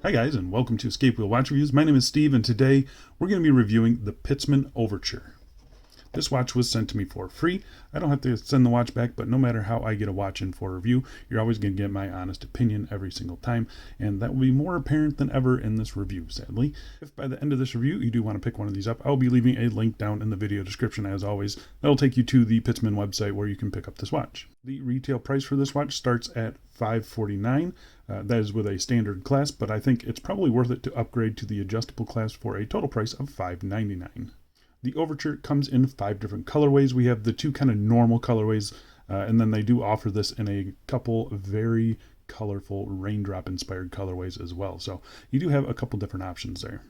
Hi guys, and welcome to Escape Wheel Watch Reviews. My name is Steve, and today we're going to be reviewing the Pitzmann Overture. This watch was sent to me for free. I don't have to send the watch back, but no matter how I get a watch in for a review, you're always going to get my honest opinion every single time, and that will be more apparent than ever in this review, sadly. If by the end of this review you do want to pick one of these up, I'll be leaving a link down in the video description as always. That'll take you to the Pitzmann website where you can pick up this watch. The retail price for this watch starts at $549. That is with a standard clasp, but I think it's probably worth it to upgrade to the adjustable clasp for a total price of $599. The Overture comes in 5 different colorways. We have the 2 kind of normal colorways, and then they do offer this in a couple very colorful raindrop inspired colorways as well. So you do have a couple different options there.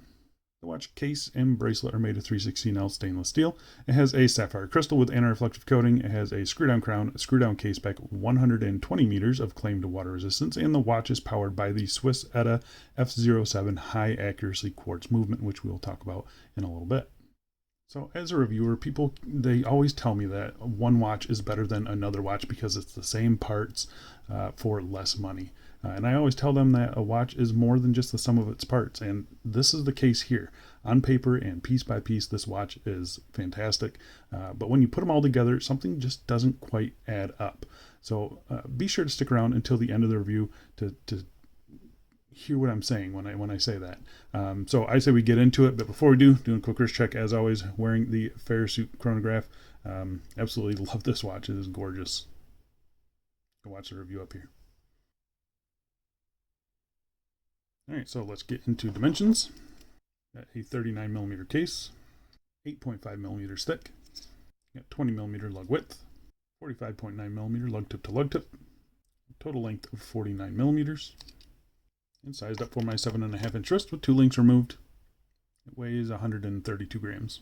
The watch case and bracelet are made of 316L stainless steel. It has a sapphire crystal with anti-reflective coating. It has a screw-down crown, a screw-down case back, 120 meters of claimed water resistance, and the watch is powered by the Swiss ETA F07 high accuracy quartz movement, which we'll talk about in a little bit. So as a reviewer, they always tell me that one watch is better than another watch because it's the same parts for less money. And I always tell them that a watch is more than just the sum of its parts. And this is the case here. On paper and piece by piece, this watch is fantastic. But when you put them all together, something just doesn't quite add up. So be sure to stick around until the end of the review to hear what I'm saying when I say that. So I say we get into it, but before we do, doing a quick wrist check as always, wearing the Ferrisuit chronograph. Absolutely love this watch. It is gorgeous. Go watch the review up here. All right, so let's get into dimensions. Got a 39 millimeter case, 8.5 millimeters thick, got 20 millimeter lug width, 45.9 millimeter lug tip to lug tip, total length of 49 millimeters. And sized up for my 7.5 inch wrist with 2 links removed. It weighs 132 grams.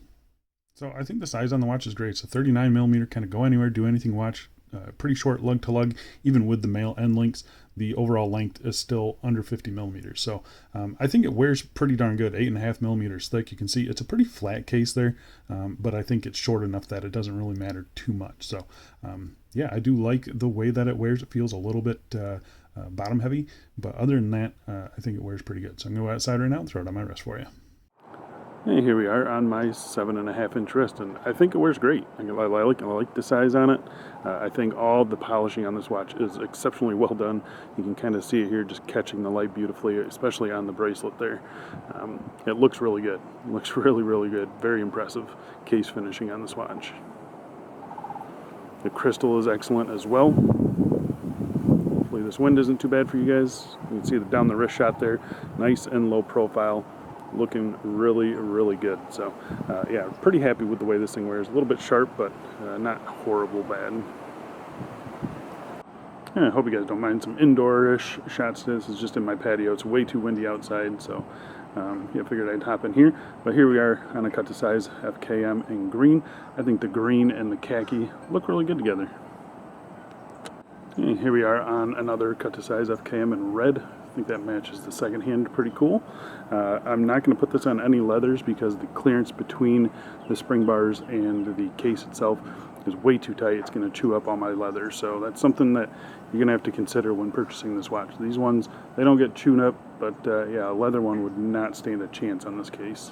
So I think the size on the watch is great. It's a 39 millimeter, kind of go anywhere, do anything watch. Pretty short lug to lug, even with the male end links. The overall length is still under 50 millimeters. So I think it wears pretty darn good. 8.5 millimeters thick. You can see it's a pretty flat case there, but I think it's short enough that it doesn't really matter too much. So yeah, I do like the way that it wears. It feels a little bit bottom heavy, but other than that, I think it wears pretty good. So I'm going to go outside right now and throw it on my wrist for you. And here we are on my 7.5 inch wrist, and I think it wears great. I like the size on it. I think all the polishing on this watch is exceptionally well done. You can kind of see it here just catching the light beautifully, especially on the bracelet there. It looks really good. It looks really, really good. Very impressive case finishing on this watch. The crystal is excellent as well. Hopefully this wind isn't too bad for you guys. You can see down the wrist shot there, nice and low profile. Looking really, really good. So yeah, pretty happy with the way this thing wears. A little bit sharp, but not horrible bad. And I hope you guys don't mind some indoor-ish shots. This is just in my patio. It's way too windy outside, so yeah, figured I'd hop in here. But here we are on a cut to size FKM in green. I think the green and the khaki look really good together. And here we are on another cut to size FKM in red. I think that matches the second hand pretty cool. I'm not going to put this on any leathers because the clearance between the spring bars and the case itself is way too tight. It's going to chew up all my leather. So that's something that you're going to have to consider when purchasing this watch. These ones, they don't get chewed up, but yeah, a leather one would not stand a chance on this case.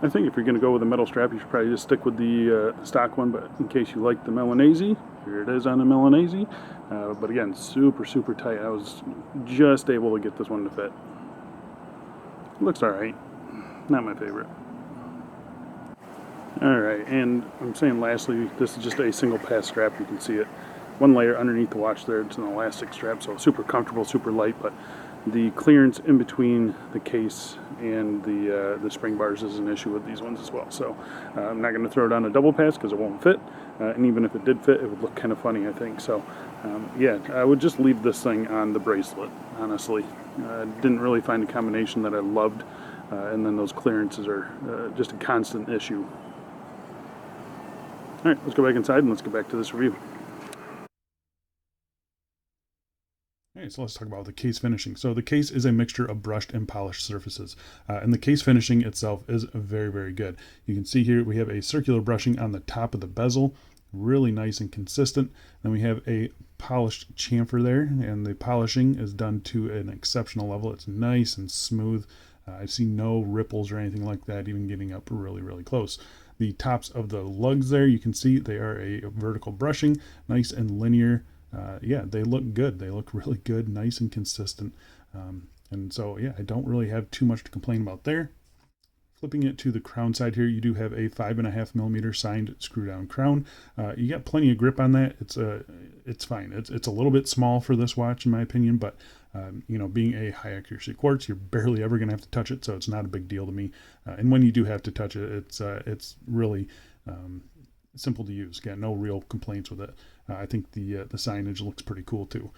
I think if you're going to go with a metal strap, you should probably just stick with the stock one, but in case you like the Milanese, here it is on the Milanese. But again, super, super tight. I was just able to get this one to fit. It looks alright. Not my favorite. Alright, and I'm saying lastly, this is just a single pass strap. You can see it. One layer underneath the watch there. It's an elastic strap, so super comfortable, super light, but the clearance in between the case and the spring bars is an issue with these ones as well. So I'm not going to throw it on a double pass because it won't fit. And even if it did fit, it would look kind of funny, I think. So yeah, I would just leave this thing on the bracelet, honestly. Didn't really find a combination that I loved. And then those clearances are just a constant issue. All right, let's go back inside and let's get back to this review. Okay, so let's talk about the case finishing. So the case is a mixture of brushed and polished surfaces, and the case finishing itself is very, very good. You can see here we have a circular brushing on the top of the bezel, really nice and consistent. Then we have a polished chamfer there, and the polishing is done to an exceptional level. It's nice and smooth. I see no ripples or anything like that, even getting up really, really close. The tops of the lugs there, you can see they are a vertical brushing, nice and linear. Yeah, they look good. They look really good, nice and consistent. And so, yeah, I don't really have too much to complain about there. Flipping it to the crown side here, you do have a 5.5mm signed screw down crown. You got plenty of grip on that. It's fine. It's a little bit small for this watch in my opinion, but you know, being a high accuracy quartz, you're barely ever going to have to touch it, so it's not a big deal to me. And when you do have to touch it, it's really simple to use. Got no real complaints with it. I think the signage looks pretty cool too.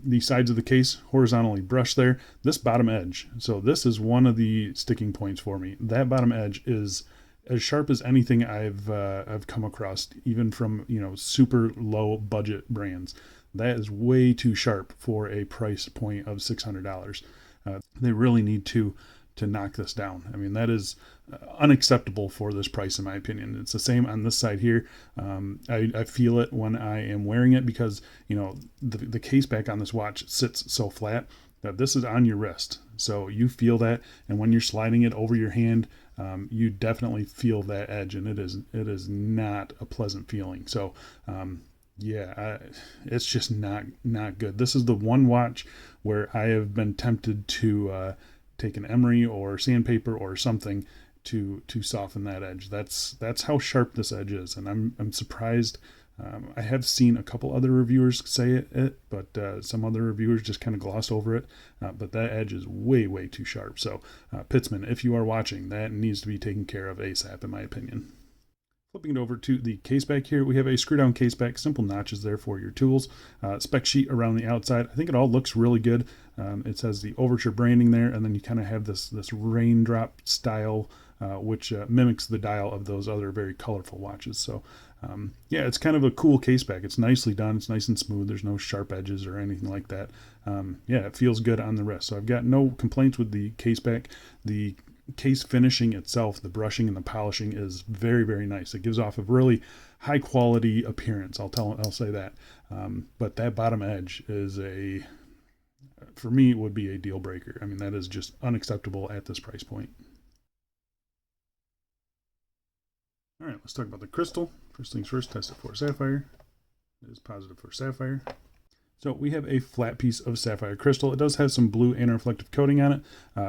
The sides of the case horizontally brushed there. This bottom edge, so this is one of the sticking points for me. That bottom edge is as sharp as anything I've come across, even from, you know, super low budget brands. That is way too sharp for a price point of $600. They really need to knock this down. I mean, that is unacceptable for this price, in my opinion. It's the same on this side here. I feel it when I am wearing it because, you know, the case back on this watch sits so flat that this is on your wrist. So you feel that, and when you're sliding it over your hand, you definitely feel that edge, and it is not a pleasant feeling. So yeah, it's just not good. This is the one watch where I have been tempted to take an emery or sandpaper or something to soften that edge. That's how sharp this edge is, and I'm surprised. I have seen a couple other reviewers say it, but some other reviewers just kind of glossed over it. But that edge is way too sharp. So Pitzmann, if you are watching, that needs to be taken care of ASAP, in my opinion. Flipping it over to the case back here, we have a screw down case back, simple notches there for your tools. Spec sheet around the outside. I think it all looks really good. It says the Overture branding there, and then you kind of have this raindrop style, which mimics the dial of those other very colorful watches. So yeah, it's kind of a cool case back. It's nicely done. It's nice and smooth. There's no sharp edges or anything like that. Yeah, it feels good on the wrist. So I've got no complaints with the case back. The case finishing itself, the brushing and the polishing is very nice. It gives off a really high quality appearance. I'll say that. But that bottom edge is for me, it would be a deal breaker. I mean, that is just unacceptable at this price point. All right, let's talk about the crystal. First things first, test it for sapphire. It is positive for sapphire. So we have a flat piece of sapphire crystal. It does have some blue anti-reflective coating on it.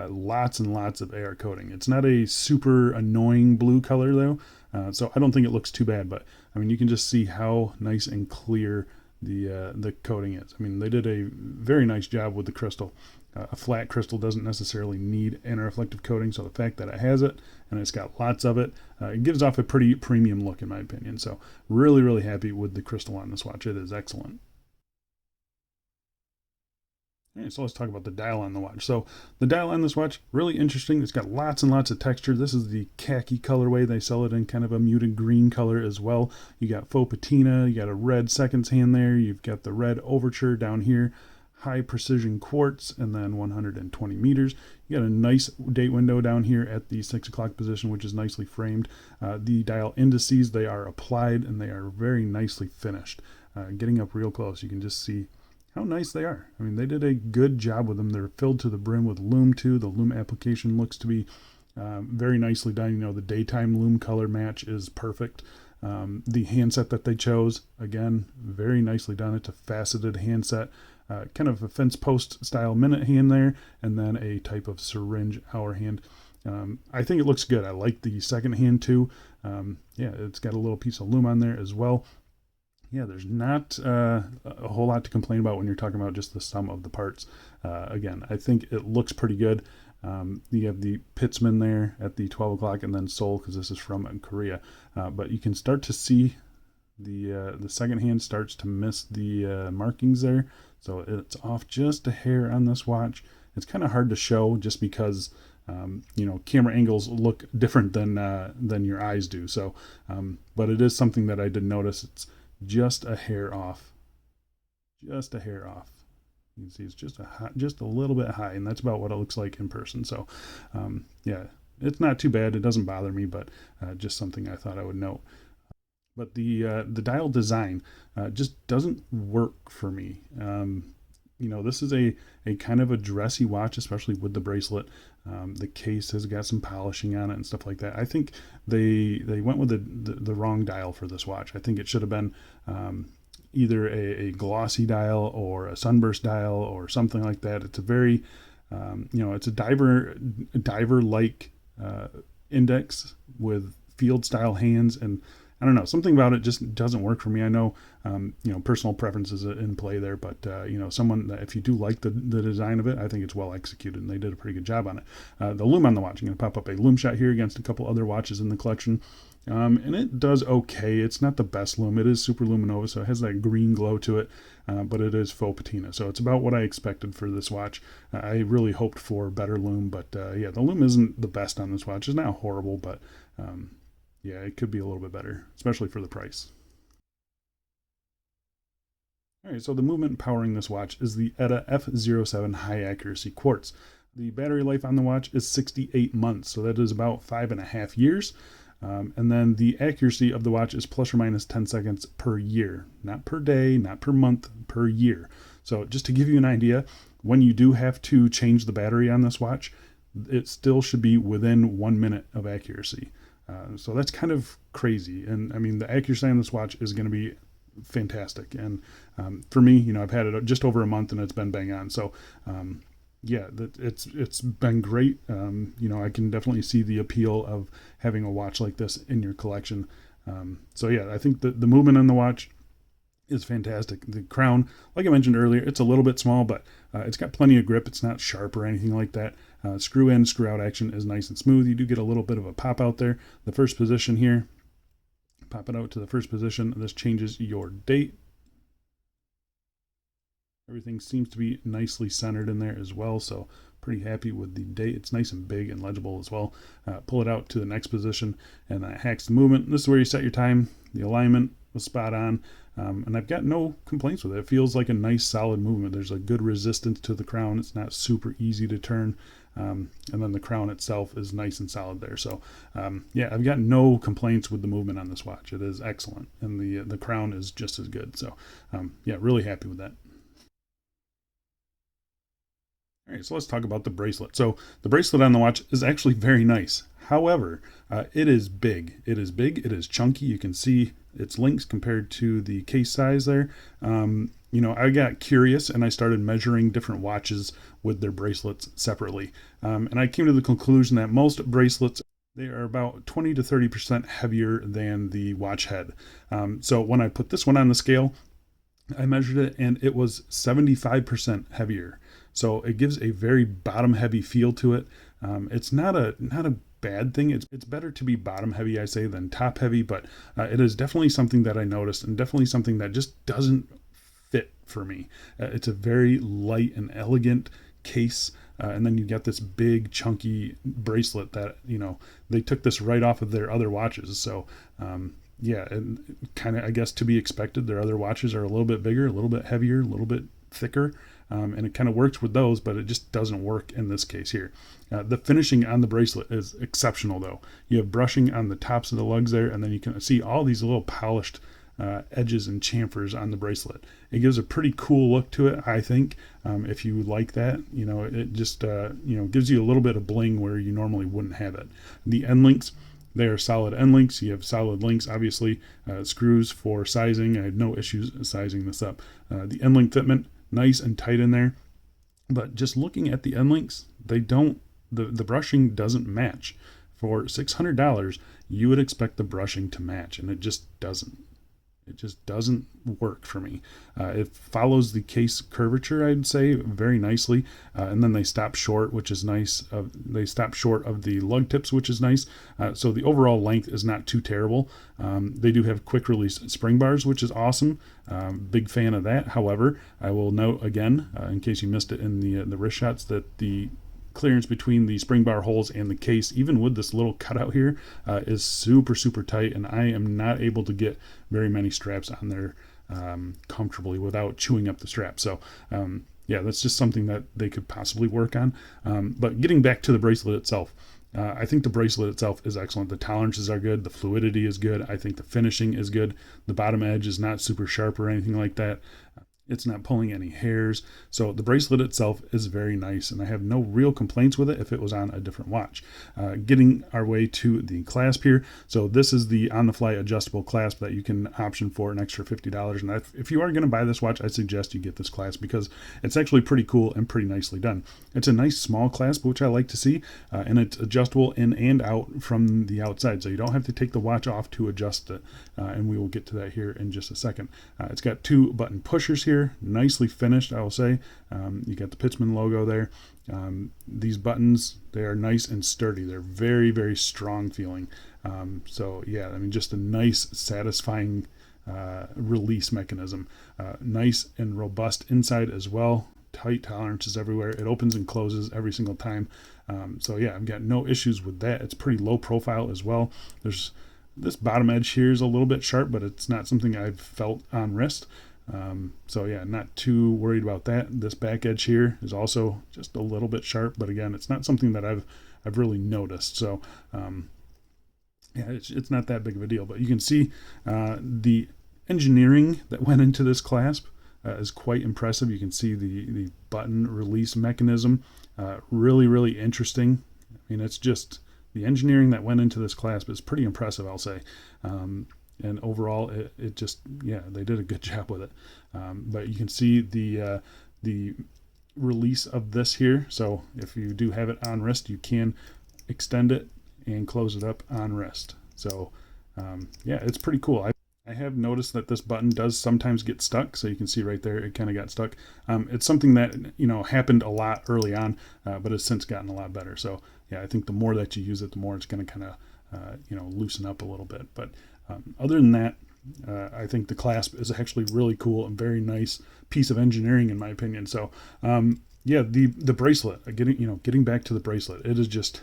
Lots and lots of AR coating. It's not a super annoying blue color though, so I don't think it looks too bad. But I mean, you can just see how nice and clear the coating is. I mean, they did a very nice job with the crystal. A flat crystal doesn't necessarily need anti-reflective coating, so the fact that it has it and it's got lots of it, it gives off a pretty premium look in my opinion. So really happy with the crystal on this watch. It is excellent. All right, so let's talk about the dial on the watch. So the dial on this watch, really interesting. It's got lots and lots of texture. This is the khaki colorway. They sell it in kind of a muted green color as well. You got faux patina, you got a red seconds hand there, you've got the red Overture down here, high precision quartz, and then 120 meters. You got a nice date window down here at the 6 o'clock position, which is nicely framed. The dial indices, they are applied and they are very nicely finished. Getting up real close, you can just see how nice they are. I mean, they did a good job with them. They're filled to the brim with Lume too. The Lume application looks to be very nicely done. You know, the daytime Lume color match is perfect. The handset that they chose, again, very nicely done. It's a faceted handset, kind of a fence post style minute hand there, and then a type of syringe hour hand. I think it looks good. I like the second hand too. Yeah, it's got a little piece of Lume on there as well. Yeah, there's not a whole lot to complain about when you're talking about just the sum of the parts. Again, I think it looks pretty good. You have the Pitzmann there at the 12 o'clock and then Seoul, because this is from Korea. But you can start to see the second hand starts to miss the markings there. So it's off just a hair on this watch. It's kind of hard to show just because you know, camera angles look different than your eyes do. So, but it is something that I did notice. It's just a hair off. Just a hair off. You can see it's just a little bit high, and that's about what it looks like in person. So, yeah, it's not too bad. It doesn't bother me, but just something I thought I would note. but the dial design just doesn't work for me. This is a kind of a dressy watch, especially with the bracelet. The case has got some polishing on it and stuff like that. I think they went with the wrong dial for this watch. I think it should have been either a glossy dial or a sunburst dial or something like that. It's a very it's a diver like index with field style hands, and I don't know, something about it just doesn't work for me. I know, personal preferences in play there, but someone that, if you do like the design of it, I think it's well executed, and they did a pretty good job on it. The Lume on the watch, I'm going to pop up a Lume shot here against a couple other watches in the collection. And it does okay. It's not the best Lume. It is super luminova, so it has that green glow to it, but it is faux patina. So it's about what I expected for this watch. I really hoped for better Lume, but the Lume isn't the best on this watch. It's not horrible, but it could be a little bit better, especially for the price. All right, so the movement powering this watch is the ETA F07 high accuracy quartz. The battery life on the watch is 68 months, so that is about 5.5 years. And then the accuracy of the watch is plus or minus 10 seconds per year, not per day, not per month, per year. So just to give you an idea, when you do have to change the battery on this watch, it still should be within 1 minute of accuracy. So that's kind of crazy. And I mean, the accuracy on this watch is going to be fantastic. And for me, I've had it just over a month and it's been bang on. So it's been great. I can definitely see the appeal of having a watch like this in your collection. I think the movement on the watch is fantastic. The crown, like I mentioned earlier, it's a little bit small, but it's got plenty of grip. It's not sharp or anything like that. Screw in, screw out action is nice and smooth. You do get a little bit of a pop out there. The first position here, pop it out to the first position. This changes your date. Everything seems to be nicely centered in there as well, so pretty happy with the date. It's nice and big and legible as well. Pull it out to the next position, and that hacks the movement. This is where you set your time. The alignment was spot on, and I've got no complaints with it. It feels like a nice solid movement. There's a good resistance to the crown. It's not super easy to turn, and then the crown itself is nice and solid there. So I've got no complaints with the movement on this watch. It is excellent, and the crown is just as good. So really happy with that. All right, so let's talk about the bracelet. So the bracelet on the watch is actually very nice. However, it is big. It is big. It is chunky. You can see its links compared to the case size there. I got curious and I started measuring different watches with their bracelets separately. And I came to the conclusion that most bracelets, they are about 20 to 30% heavier than the watch head. So when I put this one on the scale, I measured it and it was 75% heavier. So it gives a very bottom heavy feel to it. It's not a bad thing. It's better to be bottom heavy, I say, than top heavy, but it is definitely something that I noticed, and definitely something that just doesn't fit for me. It's a very light and elegant case, and then you get this big chunky bracelet that they took this right off of their other watches. So and kind of, I guess, to be expected. Their other watches are a little bit bigger, a little bit heavier, a little bit thicker, and it kind of works with those, but it just doesn't work in this case here. The finishing on the bracelet is exceptional, though. You have brushing on the tops of the lugs there, and then you can see all these little polished edges and chamfers on the bracelet. It gives a pretty cool look to it, I think. If you like that, it just gives you a little bit of bling where you normally wouldn't have it. The end links, they are solid end links. You have solid links, obviously. Screws for sizing. I had no issues sizing this up. The end link fitment, nice and tight in there. But just looking at the end links, they don't, the brushing doesn't match. For $600, you would expect the brushing to match, and it just doesn't. It just doesn't work for me. It follows the case curvature, I'd say, very nicely. And then they stop short, which is nice. They stop short of the lug tips, which is nice. So the overall length is not too terrible. They do have quick release spring bars, which is awesome. Big fan of that. However, I will note again, in case you missed it in the wrist shots, that the clearance between the spring bar holes and the case, even with this little cutout here, is super tight, and I am not able to get very many straps on there comfortably without chewing up the strap. So that's just something that they could possibly work on. But getting back to the bracelet itself, I think the bracelet itself is excellent. The tolerances are good. The fluidity is good. I think the finishing is good. The bottom edge is not super sharp or anything like that. It's not pulling any hairs. So the bracelet itself is very nice, and I have no real complaints with it if it was on a different watch. Getting our way to the clasp here. So this is the on-the-fly adjustable clasp that you can option for an extra $50. And if you are going to buy this watch, I suggest you get this clasp because it's actually pretty cool and pretty nicely done. It's a nice small clasp, which I like to see, and it's adjustable in and out from the outside. So you don't have to take the watch off to adjust it, and we will get to that here in just a second. It's got 2 button pushers here. Nicely finished, I will say. You got the Pitzmann logo there. These buttons, they are nice and sturdy. They're very, very strong feeling. So yeah, I mean, just a nice, satisfying release mechanism. Nice and robust inside as well. Tight tolerances everywhere. It opens and closes every single time. So yeah, I've got no issues with that. It's pretty low profile as well. There's this bottom edge here is a little bit sharp, but it's not something I've felt on wrist. So yeah, not too worried about that. This back edge here is also just a little bit sharp, but again, it's not something that I've really noticed. So yeah, it's not that big of a deal. But you can see the engineering that went into this clasp is quite impressive. You can see the button release mechanism, really, really interesting. I mean, it's just the engineering that went into this clasp is pretty impressive, I'll say. And overall, it just, yeah, they did a good job with it. But you can see the release of this here. So if you do have it on wrist, you can extend it and close it up on wrist. So yeah, it's pretty cool. I have noticed that this button does sometimes get stuck. So you can see right there, it kind of got stuck. It's something that, happened a lot early on, but has since gotten a lot better. So yeah, I think the more that you use it, the more it's going to kind of, loosen up a little bit. But other than that, I think the clasp is actually really cool and very nice piece of engineering in my opinion. So yeah, the bracelet, getting back to the bracelet, it is just,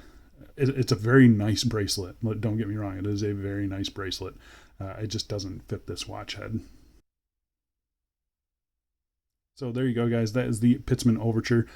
it's a very nice bracelet. Don't get me wrong, it is a very nice bracelet. It just doesn't fit this watch head. So there you go, guys. That is the Pitzmann Overture.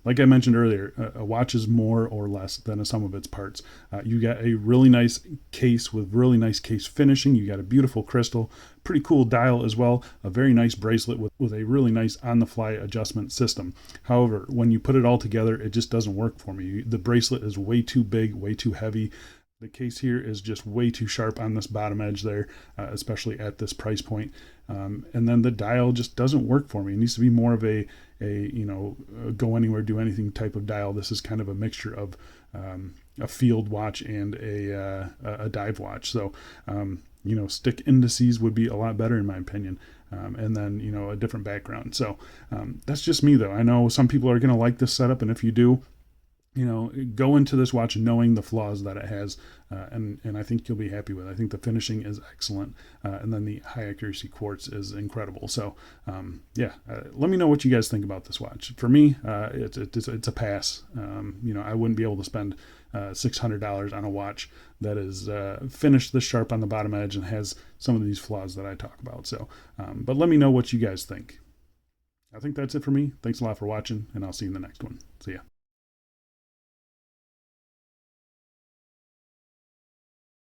Like I mentioned earlier, a watch is more or less than a sum of its parts. You got a really nice case with really nice case finishing. You got a beautiful crystal, pretty cool dial as well, a very nice bracelet with a really nice on-the-fly adjustment system. However, when you put it all together, it just doesn't work for me. The bracelet is way too big, way too heavy. The case here is just way too sharp on this bottom edge there, especially at this price point. And then the dial just doesn't work for me. It needs to be more of a go anywhere, do anything type of dial. This is kind of a mixture of a field watch and a dive watch. So, stick indices would be a lot better in my opinion. And then, a different background. So that's just me though. I know some people are going to like this setup, and if you do, go into this watch knowing the flaws that it has, and I think you'll be happy with it. I think the finishing is excellent, and then the high accuracy quartz is incredible. So, yeah, let me know what you guys think about this watch. For me, it's a pass. I wouldn't be able to spend $600 on a watch that is finished this sharp on the bottom edge and has some of these flaws that I talk about. So, but let me know what you guys think. I think that's it for me. Thanks a lot for watching, and I'll see you in the next one. See ya.